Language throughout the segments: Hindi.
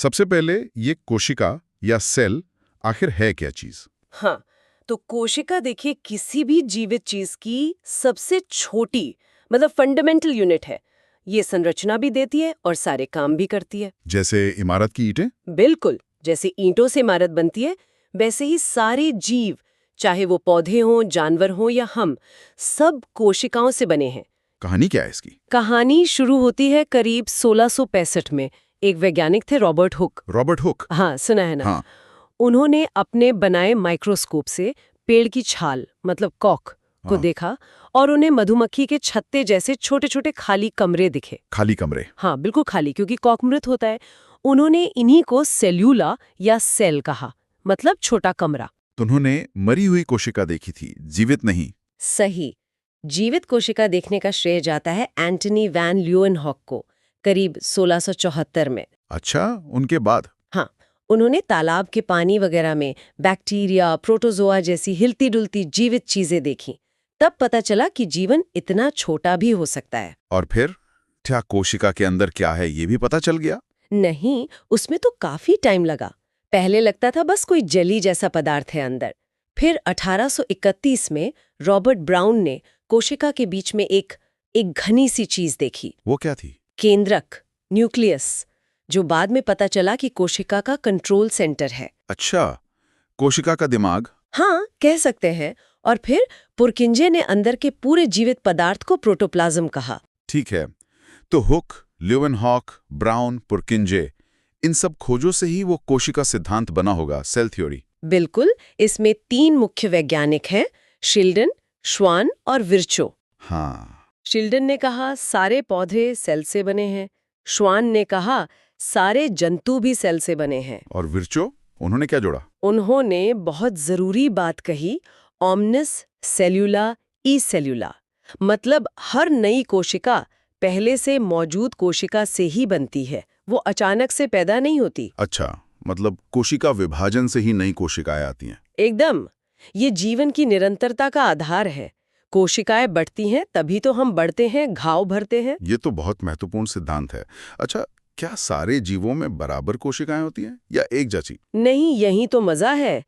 सबसे पहले ये कोशिका या सेल आखिर है क्या चीज? हाँ, तो कोशिका देखिए किसी भी जीवित चीज की सबसे छोटी मतलब फंडामेंटल यूनिट है। ये संरचना भी देती है और सारे काम भी करती है। जैसे इमारत की ईंटें? बिल्कुल, जैसे ईंटों से इमारत बनती है, वैसे ही सारे जीव, चाहे वो पौधे हों, जानवर हों या हम, सब कोशिकाओं से बने हैं। कहानी क्या है इसकी? कहानी शुरू होती है करीब 1665 में। एक वैज्ञानिक थे रॉबर्ट हुक। Robert Hooke? हाँ, सुना है ना? हाँ। उन्होंने अपने बनाए माइक्रोस्कोप से पेड़ की छाल मतलब कॉक को हाँ। देखा और उन्हें मधुमक्खी के छत्ते जैसे छोटे छोटे खाली कमरे दिखे। खाली कमरे? हाँ, बिल्कुल खाली, क्योंकि कॉक मृत होता है। उन्होंने इन्हीं को सेल्यूला या सेल कहा, मतलब छोटा कमरा। तो उन्होंने मरी हुई कोशिका देखी थी, जीवित नहीं? सही। जीवित कोशिका देखने का श्रेय जाता है एंटनी वैन ल्यूएनहॉक को, करीब 1674 में। अच्छा, उनके बाद? हाँ, उन्होंने तालाब के पानी वगैरह में बैक्टीरिया, प्रोटोजोआ जैसी हिलती डुलती जीवित चीजें देखी। तब पता चला कि जीवन इतना छोटा भी हो सकता है। और फिर क्या कोशिका के अंदर क्या है ये भी पता चल गया? नहीं, उसमें तो काफी टाइम लगा। पहले लगता था बस कोई जेली जैसा पदार्थ है अंदर। फिर 1831 में रॉबर्ट ब्राउन ने कोशिका के बीच में एक घनी सी चीज देखी। वो क्या थी? केंद्रक, न्यूक्लियस, जो बाद में पता चला कि कोशिका का कंट्रोल सेंटर है। अच्छा, कोशिका का दिमाग? हाँ, कह सकते हैं। और फिर पुरकिंजे ने अंदर के पूरे जीवित पदार्थ को प्रोटोप्लाज्म कहा। ठीक है, तो हुक, ल्यूवेनहॉक, ब्राउन, पुरकिंजे, इन सब खोजों से ही वो कोशिका सिद्धांत बना होगा, सेल थ्योरी। बिल्कुल, इसमें 3 मुख्य वैज्ञानिक हैं, शिल्डन, श्वान और विर्चो। हाँ। शिल्डन ने कहा सारे पौधे सेल से बने हैं। श्वान ने कहा सारे जंतु भी सेल से बने हैं। और विर्चो, उन्होंने क्या जोड़ा? उन्होंने बहुत जरूरी बात कही, ओमनिस सेल्यूला ई सेल्यूला, मतलब हर नई कोशिका पहले से मौजूद कोशिका से ही बनती है, वो अचानक से पैदा नहीं होती। अच्छा, मतलब कोशिका विभाजन से ही नई कोशिकाएं आती हैं। एकदम, ये जीवन की निरंतरता का आधार है। कोशिकाएं बढ़ती हैं तभी तो हम बढ़ते हैं, घाव भरते हैं। ये तो बहुत महत्वपूर्ण सिद्धांत है। अच्छा, क्या सारे जीवों में बराबर कोशिकाएं होती हैं या एक जैसी? नहीं, यही तो मजा है।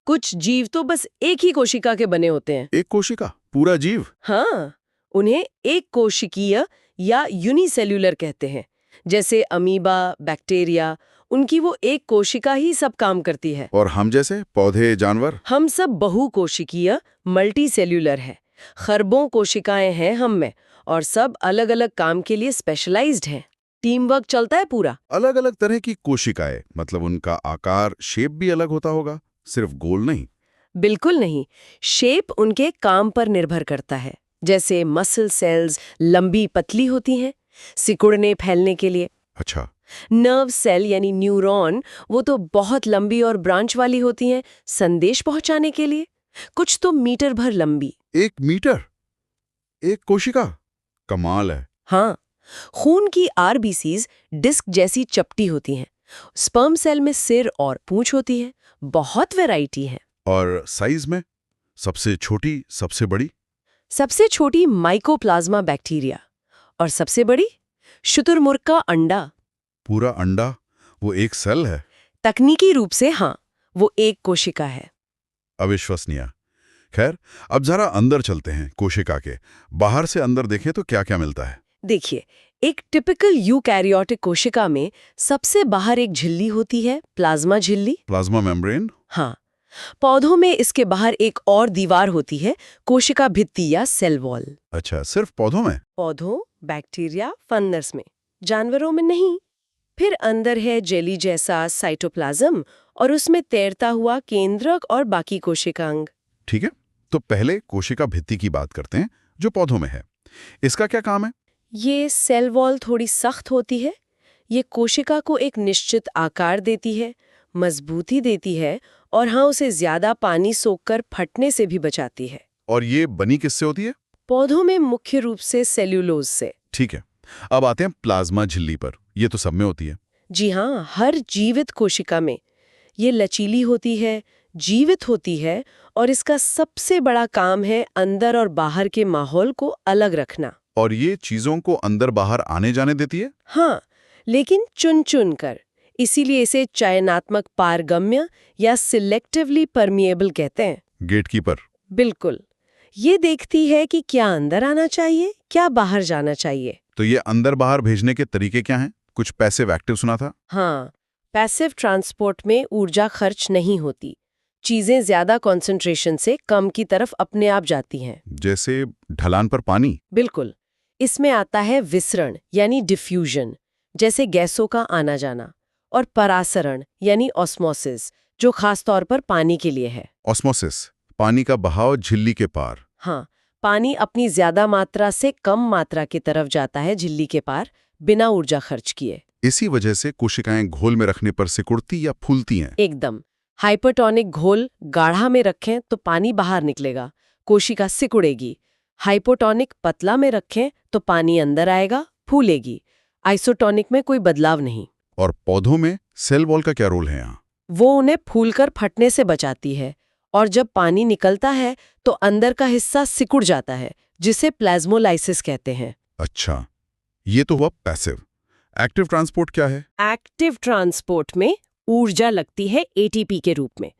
कुछ जीव तो बस एक ही कोशिका के बने होते हैं। एक कोशिका, पूरा जीव? हाँ, उन्हें एक कोशिकीय या यूनिसेल्यूलर कहते हैं। जैसे अमीबा, बैक्टीरिया, उनकी वो एक कोशिका ही सब काम करती है। और हम जैसे पौधे, जानवर? हम सब बहुकोशिकीय मल्टी सेल्यूलर है। खरबों कोशिकाएं हैं हम में, और सब अलग अलग काम के लिए स्पेशलाइज्ड हैं। टीम वर्क चलता है पूरा। अलग अलग तरह की कोशिकाएं, मतलब उनका आकार, शेप भी अलग होता होगा, सिर्फ गोल नहीं? बिल्कुल नहीं, शेप उनके काम पर निर्भर करता है। जैसे मसल सेल्स लंबी पतली होती हैं सिकुड़ने फैलने के लिए। अच्छा। नर्व सेल यानी न्यूरॉन, वो तो बहुत लंबी और ब्रांच वाली होती हैं संदेश पहुंचाने के लिए। कुछ तो मीटर भर लंबी। 1 मीटर? एक कोशिका? कमाल है। हाँ, खून की आरबीसीज डिस्क जैसी चपटी होती हैं। स्पर्म सेल में सिर और पूंछ होती है। बहुत वैरायटी है। और साइज में? सबसे छोटी, सबसे बड़ी? सबसे छोटी माइकोप्लाज्मा बैक्टीरिया, और सबसे बड़ी शुतुरमुर्ग का अंडा। पूरा अंडा? वो एक सेल है? तकनीकी रूप से हाँ, वो एक कोशिका है। अविश्वसनीय। खैर, अब जरा अंदर चलते हैं कोशिका के। बाहर से अंदर देखें तो क्या क्या मिलता है? देखिए, एक टिपिकल यूकैरियोटिक कोशिका में सबसे बाहर एक झिल्ली होती है, प्लाज्मा झिल्ली। Plasma membrane? हाँ, पौधों में इसके बाहर एक और दीवार होती है, कोशिका भित्ति या सेल वॉल। अच्छा, सिर्फ पौधों में? पौधों, बैक्टीरिया, फंगस में, जानवरों में नहीं। फिर अंदर है जेली जैसा साइटोप्लाज्म, और उसमें तैरता हुआ केंद्रक और बाकी कोशिकांग। ठीक है, तो पहले कोशिका भित्ति की बात करते हैं, जो पौधों में है। इसका क्या काम है? ये सेल वॉल थोड़ी सख्त होती है। ये कोशिका को एक निश्चित आकार देती है, मजबूती देती है, और हाँ, उसे ज्यादा पानी सोखकर फटने से भी बचाती है। और ये बनी किससे होती है? पौधों में मुख्य रूप से सेल्यूलोज से। ठीक है, अब आते हैं प्लाज्मा झिल्ली पर। ये तो सब में होती है। जी हाँ, हर जीवित कोशिका में। ये लचीली होती है, जीवित होती है, और इसका सबसे बड़ा काम है अंदर और बाहर के माहौल को अलग रखना। और ये चीजों को अंदर बाहर आने जाने देती है? हाँ, लेकिन चुन चुन कर। इसीलिए इसे चयनात्मक पारगम्य या सिलेक्टिवली परमिएबल कहते हैं। गेटकीपर। बिल्कुल। ये देखती है कि क्या अंदर आना चाहिए, क्या बाहर जाना चाहिए। तो ये अंदर बाहर भेजने के तरीके क्या हैं? कुछ पैसिव एक्टिव सुना था। हाँ, पैसिव ट्रांसपोर्ट में ऊर्जा खर्च नहीं होती। चीजें ज्यादा कंसंट्रेशन से कम की तरफ अपने आप जाती हैं। जैसे ढलान पर पानी। बिल्कुल। इसमें आता है विसरण यानी डिफ्यूजन, जैसे गैसों का आना जाना, और परासरण यानी ऑस्मोसिस, जो खास तौर पर पानी के लिए है। ऑस्मोसिस, पानी का बहाव झिल्ली के पार। हाँ, पानी अपनी ज्यादा मात्रा से कम मात्रा की तरफ जाता है झिल्ली के पार, बिना ऊर्जा खर्च किए। इसी वजह से कोशिकाएं घोल में रखने पर सिकुड़ती या फूलती हैं। एकदम। हाइपरटोनिक घोल गाढ़ा में रखें तो पानी बाहर निकलेगा, कोशिका सिकुड़ेगी। हाइपोटोनिक पतला में रखें तो पानी अंदर आएगा, फूलेगी। आइसोटोनिक में कोई बदलाव नहीं। और पौधों में सेल वॉल का क्या रोल है यहाँ? वो उन्हें फूलकर फटने से बचाती है, और जब पानी निकलता है तो अंदर का हिस्सा सिकुड़ जाता है, जिसे प्लाज्मोलाइसिस कहते हैं। अच्छा, ये तो हुआ पैसिव। एक्टिव ट्रांसपोर्ट क्या है? एक्टिव ट्रांसपोर्ट में ऊर्जा लगती है एटीपी के रूप में।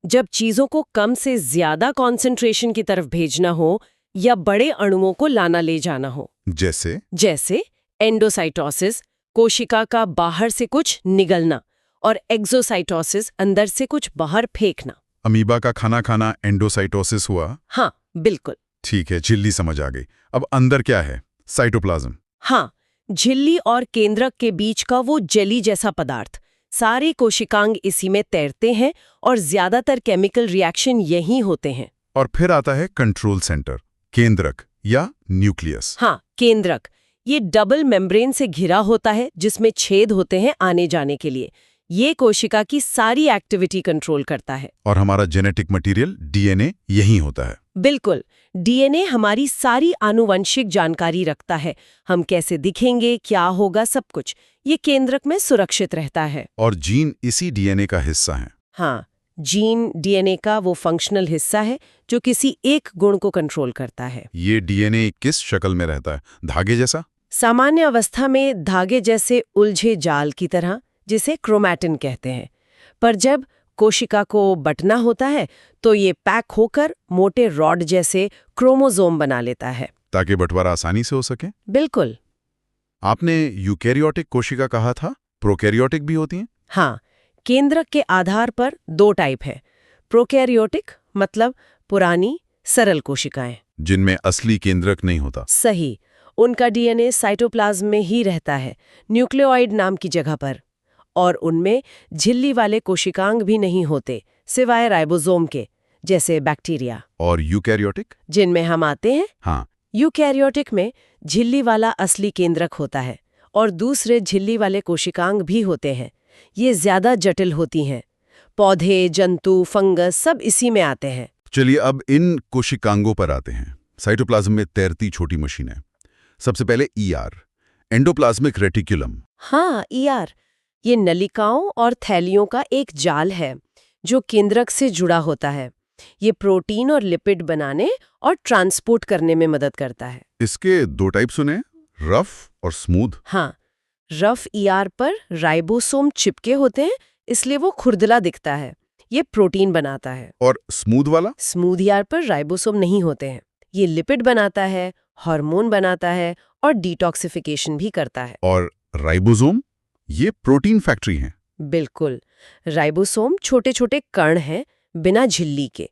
जब चीजों को कम से ज्यादा कॉन्सेंट्रेशन की तरफ भेजना हो या बड़े अणुओं को लाना ले जाना हो। जैसे एंडोसाइटोसिस, कोशिका का बाहर से कुछ निगलना, और एक्सोसाइटोसिस, अंदर से कुछ बाहर फेंकना। अमीबा का खाना खाना एंडोसाइटोसिस हुआ। हाँ, बिल्कुल। ठीक है, झिल्ली समझ आ गई। अब अंदर क्या है? साइटोप्लाज्म। हाँ, झिल्ली और केंद्रक के बीच का वो जेली जैसा पदार्थ। सारे कोशिकांग इसी में तैरते हैं और ज्यादातर केमिकल रिएक्शन यहीं होते हैं। और फिर आता है कंट्रोल सेंटर, केंद्रक या न्यूक्लियस। हाँ, केंद्रक। ये डबल मेम्ब्रेन से घिरा होता है, जिसमें छेद होते हैं आने जाने के लिए। ये कोशिका की सारी एक्टिविटी कंट्रोल करता है। और हमारा जेनेटिक मटेरियल डीएनए यहीं होता है। बिल्कुल। डीएनए हमारी सारी आनुवंशिक जानकारी रखता है। हम कैसे दिखेंगे, क्या होगा, सब कुछ ये केंद्रक में सुरक्षित रहता है। और जीन इसी डीएनए का हिस्सा हैं। हाँ, जीन डीएनए का वो फंक्शनल हिस्सा है जो किसी एक गुण को कंट्रोल करता है। ये डीएनए किस शक्ल में रहता है? धागे जैसा? सामान्य अवस्था में धागे जैसे उलझे जाल की तरह, जिसे क्रोमैटिन कहते हैं। पर जब कोशिका को बंटना होता है तो ये पैक होकर मोटे रॉड जैसे क्रोमोसोम बना लेता है, ताकि बंटवारा आसानी से हो सके। बिल्कुल। आपने यूकैरियोटिक कोशिका कहा था, प्रोकैरियोटिक भी होती हैं? हाँ, केंद्रक के आधार पर दो टाइप है। प्रोकैरियोटिक मतलब पुरानी सरल कोशिकाएं, जिनमें असली केंद्रक नहीं होता। सही। उनका डीएनए साइटोप्लाज्म में ही रहता है, न्यूक्लियोइड नाम की जगह पर। और उनमें झिल्ली वाले कोशिकांग भी नहीं होते, सिवाय राइबोसोम के, जैसे बैक्टीरिया। और यूकैरियोटिक? जिनमें हम आते हैं। हाँ। यूकैरियोटिक में झिल्ली वाला असली केंद्रक होता है, और दूसरे झिल्ली वाले कोशिकांग भी होते हैं। ये ज्यादा जटिल होती हैं। पौधे, जंतु, फंगस सब इसी में आते हैं। चलिए अब इन कोशिकांगों पर आते हैं। साइटोप्लाज्म में तैरती छोटी मशीनें। सबसे पहले ईआर, एंडोप्लाज्मिक रेटिकुलम। हाँ, ईआर। ये नलिकाओं और थैलियों का एक जाल है जो केंद्रक से जुड़ा होता है। ये प्रोटीन और लिपिड बनाने और ट्रांसपोर्ट करने में मदद करता है। इसके दो टाइप सुने, रफ और स्मूथ। हाँ, रफ ईआर पर राइबोसोम चिपके होते हैं, इसलिए वो खुरदला दिखता है। ये प्रोटीन बनाता है। और स्मूथ वाला? स्मूथ ईआर पर राइबोसोम नहीं होते हैं। ये लिपिड बनाता है, हार्मोन बनाता है और डिटॉक्सिफिकेशन भी करता है। और राइबोसोम? ये प्रोटीन फैक्ट्री है। बिल्कुल। राइबोसोम छोटे छोटे कण हैं, बिना झिल्ली के।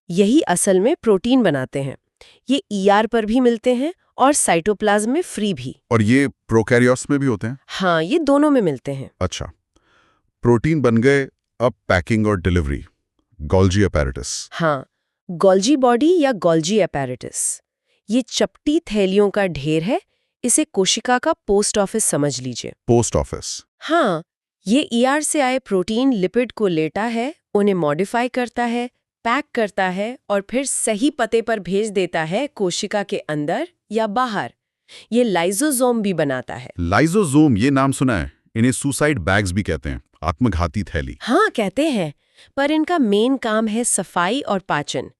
यही असल में प्रोटीन बनाते हैं। ये ईआर पर भी मिलते हैं और साइटोप्लाज्म में फ्री भी। और ये प्रोकैरियोट्स में भी होते हैं? हाँ, ये दोनों में मिलते हैं। अच्छा, प्रोटीन बन गए, अब पैकिंग और डिलीवरी, गोल्जी अपैरेटस। हाँ, गोल्जी बॉडी या गोल्जी अपैरेटस। ये चपटी थैलियों का ढेर है। इसे कोशिका का पोस्ट ऑफिस समझ लीजिए। Post office? हाँ, ये ईआर से आए प्रोटीन लिपिड को लेता है, उन्हें मॉडिफाई करता है, पैक करता है और फिर सही पते पर भेज देता है, कोशिका के अंदर या बाहर। ये लाइसोसोम भी बनाता है। लाइसोसोम, ये नाम सुना है। इन्हें सुसाइड बैग्स भी कहते हैं, आत्मघाती थैली। हाँ, कहते हैं, पर इनका मेन काम है सफाई और पाचन।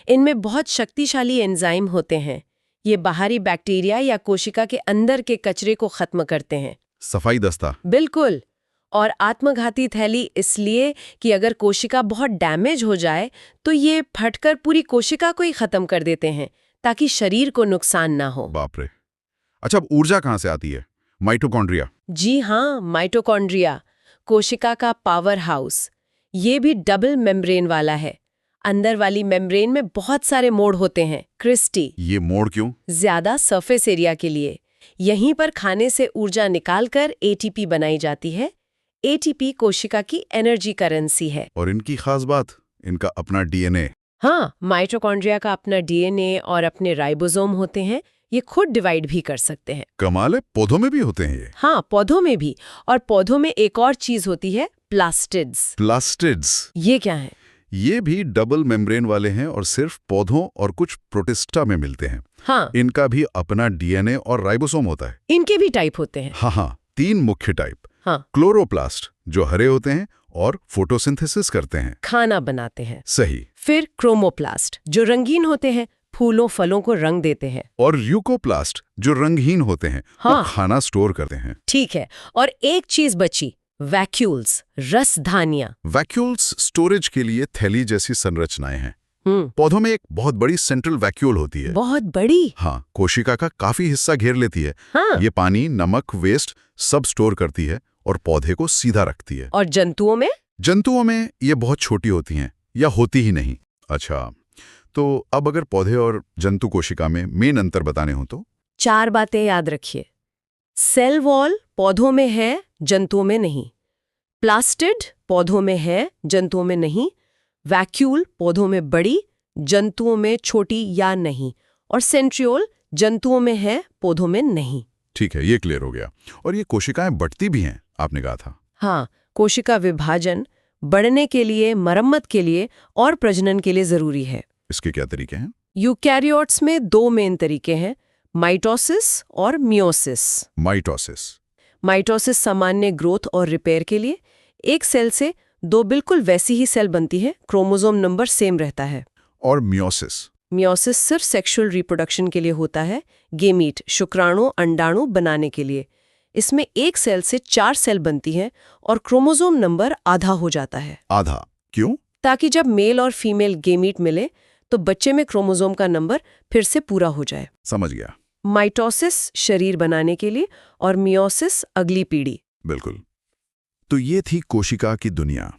इनमें बहुत शक्तिशाली एंजाइम होते हैं। ये बाहरी बैक्टीरिया या कोशिका के अंदर के कचरे को खत्म करते हैं। सफाई दस्ता। बिल्कुल। और आत्मघाती थैली इसलिए कि अगर कोशिका बहुत डैमेज हो जाए तो ये फटकर पूरी कोशिका को ही खत्म कर देते हैं ताकि शरीर को नुकसान ना हो। बाप रे। अच्छा, अब ऊर्जा कहाँ से आती है? माइटोकॉन्ड्रिया। जी हाँ, माइटोकॉन्ड्रिया, कोशिका का पावर हाउस। ये भी डबल मेम्ब्रेन वाला है। अंदर वाली मेम्ब्रेन में बहुत सारे मोड़ होते हैं, क्रिस्टी। ये मोड़ क्यों? ज्यादा सरफेस एरिया के लिए। यहीं पर खाने से ऊर्जा निकालकर एटीपी बनाई जाती है। एटीपी कोशिका की एनर्जी करेंसी है। और इनकी खास बात, इनका अपना डीएनए। हाँ, माइटोकॉन्ड्रिया का अपना डीएनए और अपने राइबोसोम होते हैं। ये खुद डिवाइड भी कर सकते हैं। कमाल है, पौधों में भी होते हैं ये? हाँ, पौधों में भी। और पौधों में एक और चीज होती है, प्लास्टिड्स। प्लास्टिड्स। ये क्या है? ये भी डबल मेम्ब्रेन वाले हैं और सिर्फ पौधों और कुछ प्रोटिस्टा में मिलते हैं। हाँ, इनका भी अपना डीएनए और राइबोसोम होता है। इनके भी टाइप होते हैं। हाँ, 3 मुख्य टाइप। हाँ, क्लोरोप्लास्ट जो हरे होते हैं और फोटोसिंथेसिस करते हैं। खाना बनाते हैं। सही। फिर क्रोमोप्लास्ट जो रंगीन होते हैं, फूलों फलों को रंग देते हैं। और ल्यूकोप्लास्ट जो रंगहीन होते हैं, हाँ। वो खाना स्टोर करते हैं। ठीक है। और एक चीज बची, वैक्यूल्स, रसधानियां। वैक्यूल्स स्टोरेज के लिए थैली जैसी संरचनाएं हैं। हम्म, पौधों में एक बहुत बड़ी सेंट्रल वैक्यूल होती है। बहुत बड़ी। हाँ, कोशिका का काफी हिस्सा घेर लेती है। हाँ। ये पानी, नमक, वेस्ट सब स्टोर करती है और पौधे को सीधा रखती है। और जंतुओं में? जंतुओं में ये बहुत छोटी होती हैं या होती ही नहीं। अच्छा, तो अब अगर पौधे और जंतु कोशिका में मेन अंतर बताने हो तो? 4 बातें याद रखिए। सेल वॉल पौधों में है, जंतुओं में नहीं। प्लास्टिड पौधों में है, जंतुओं में नहीं। वैक्यूल पौधों में बड़ी, जंतुओं में छोटी या नहीं। और सेंट्रियोल जंतुओं में है, पौधों में नहीं। ठीक है, ये क्लियर हो गया। और ये कोशिकाएं बढ़ती भी हैं, आपने कहा था। हाँ, कोशिका विभाजन बढ़ने के लिए, मरम्मत के लिए और प्रजनन के लिए जरूरी है। इसके क्या तरीके हैं? यूकैरियोट्स में 2 मेन तरीके हैं, माइटोसिस और मियोसिस। माइटोसिस। माइटोसिस सामान्य ग्रोथ और रिपेयर के लिए। एक सेल से 2 बिल्कुल वैसी ही सेल बनती है, क्रोमोसोम नंबर सेम रहता है। और मियोसिस? मियोसिस सिर्फ सेक्सुअल रिप्रोडक्शन के लिए होता है, गेमीट, शुक्राणु, अंडाणु बनाने के लिए। इसमें एक सेल से 4 सेल बनती हैं और क्रोमोसोम नंबर आधा हो जाता है। आधा क्यों? ताकि जब मेल और फीमेल गेमीट मिले तो बच्चे में क्रोमोसोम का नंबर फिर से पूरा हो जाए। समझ गया। माइटोसिस शरीर बनाने के लिए और मियोसिस अगली पीढ़ी। बिल्कुल। तो ये थी कोशिका की दुनिया।